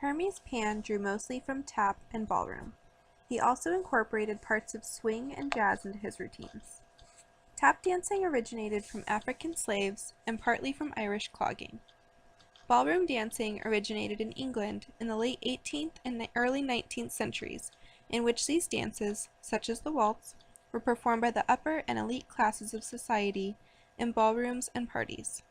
Hermes Pan drew mostly from tap and ballroom. He also incorporated parts of swing and jazz into his routines. Tap dancing originated from African slaves and partly from Irish clogging. Ballroom dancing originated in England in the late 18th and early 19th centuries, in which these dances, such as the waltz, were performed by the upper and elite classes of society in ballrooms and parties.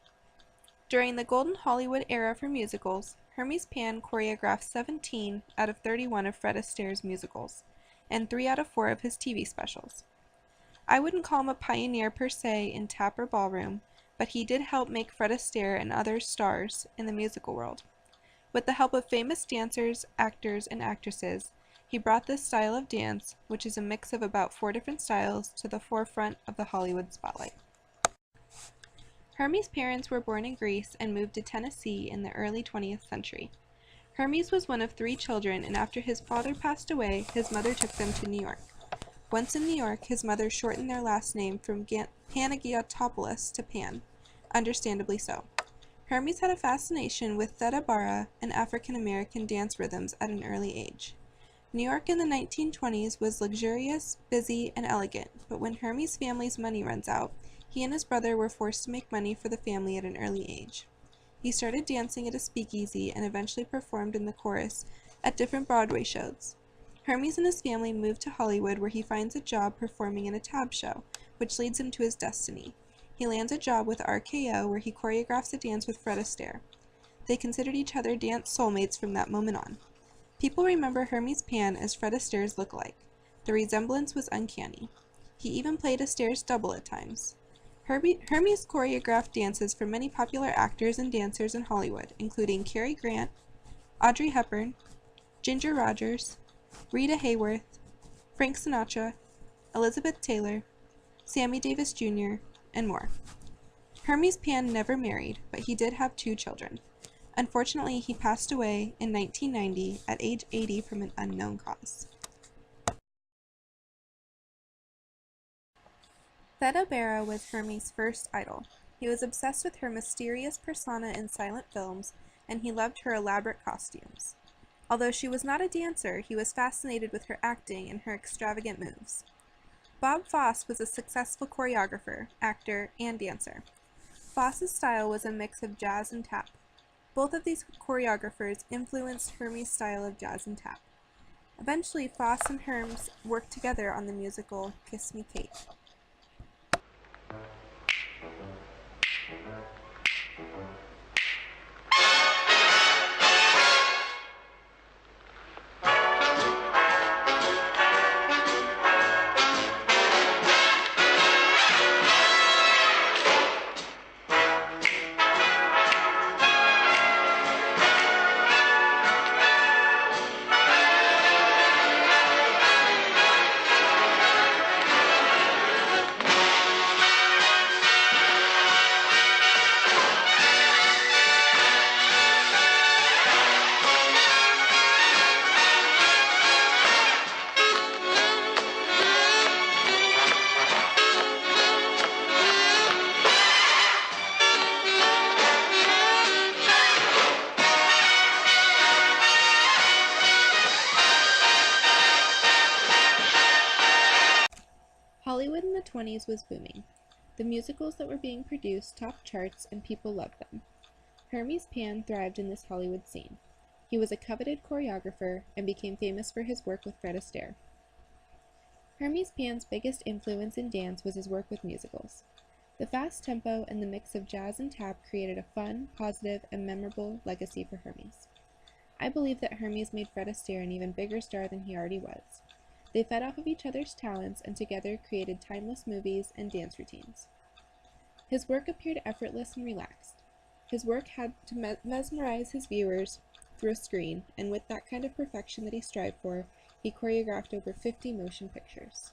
During the Golden Hollywood era for musicals, Hermes Pan choreographed 17 out of 31 of Fred Astaire's musicals, and 3 out of 4 of his TV specials. I wouldn't call him a pioneer per se in tap or ballroom, but he did help make Fred Astaire and others stars in the musical world. With the help of famous dancers, actors, and actresses, he brought this style of dance, which is a mix of about 4 different styles, to the forefront of the Hollywood spotlight. Hermes' parents were born in Greece and moved to Tennessee in the early 20th century. Hermes was one of 3 children, and after his father passed away, his mother took them to New York. Once in New York, his mother shortened their last name from Panagiotopoulos to Pan, understandably so. Hermes had a fascination with Theta Bara and African-American dance rhythms at an early age. New York in the 1920s was luxurious, busy, and elegant, but when Hermes' family's money runs out, he and his brother were forced to make money for the family at an early age. He started dancing at a speakeasy and eventually performed in the chorus at different Broadway shows. Hermes and his family moved to Hollywood, where he finds a job performing in a tab show, which leads him to his destiny. He lands a job with RKO, where he choreographs a dance with Fred Astaire. They considered each other dance soulmates from that moment on. People remember Hermes Pan as Fred Astaire's lookalike. The resemblance was uncanny. He even played Astaire's double at times. Hermes choreographed dances for many popular actors and dancers in Hollywood, including Cary Grant, Audrey Hepburn, Ginger Rogers, Rita Hayworth, Frank Sinatra, Elizabeth Taylor, Sammy Davis Jr., and more. Hermes Pan never married, but he did have 2 children. Unfortunately, he passed away in 1990 at age 80 from an unknown cause. Theta Bara was Hermes' first idol. He was obsessed with her mysterious persona in silent films, and he loved her elaborate costumes. Although she was not a dancer, he was fascinated with her acting and her extravagant moves. Bob Fosse was a successful choreographer, actor, and dancer. Fosse's style was a mix of jazz and tap. Both of these choreographers influenced Hermes' style of jazz and tap. Eventually, Fosse and Hermes worked together on the musical Kiss Me Kate. Hollywood in the 20s was booming. The musicals that were being produced topped charts and people loved them. Hermes Pan thrived in this Hollywood scene. He was a coveted choreographer and became famous for his work with Fred Astaire. Hermes Pan's biggest influence in dance was his work with musicals. The fast tempo and the mix of jazz and tap created a fun, positive, and memorable legacy for Hermes. I believe that Hermes made Fred Astaire an even bigger star than he already was. They fed off of each other's talents and together created timeless movies and dance routines. His work appeared effortless and relaxed. His work had to mesmerize his viewers through a screen, and with that kind of perfection that he strived for, he choreographed over 50 motion pictures.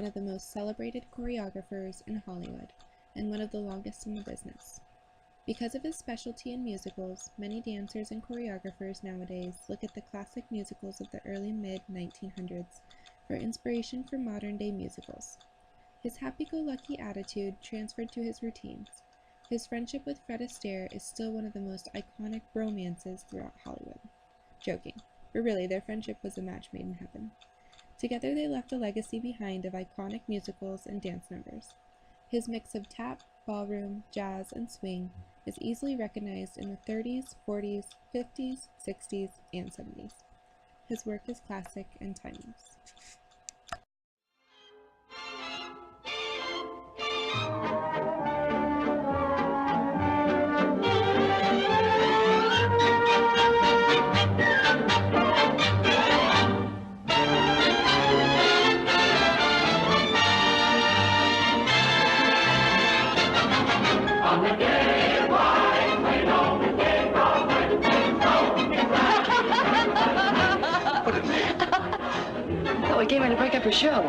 one of the most celebrated choreographers in Hollywood, and one of the longest in the business. Because of his specialty in musicals, many dancers and choreographers nowadays look at the classic musicals of the early mid-1900s for inspiration for modern-day musicals. His happy-go-lucky attitude transferred to his routines. His friendship with Fred Astaire is still one of the most iconic bromances throughout Hollywood. Joking, but really their friendship was a match made in heaven. Together they left a legacy behind of iconic musicals and dance numbers. His mix of tap, ballroom, jazz, and swing is easily recognized in the 30s, 40s, 50s, 60s, and 70s. His work is classic and timeless. We came in to break up her show.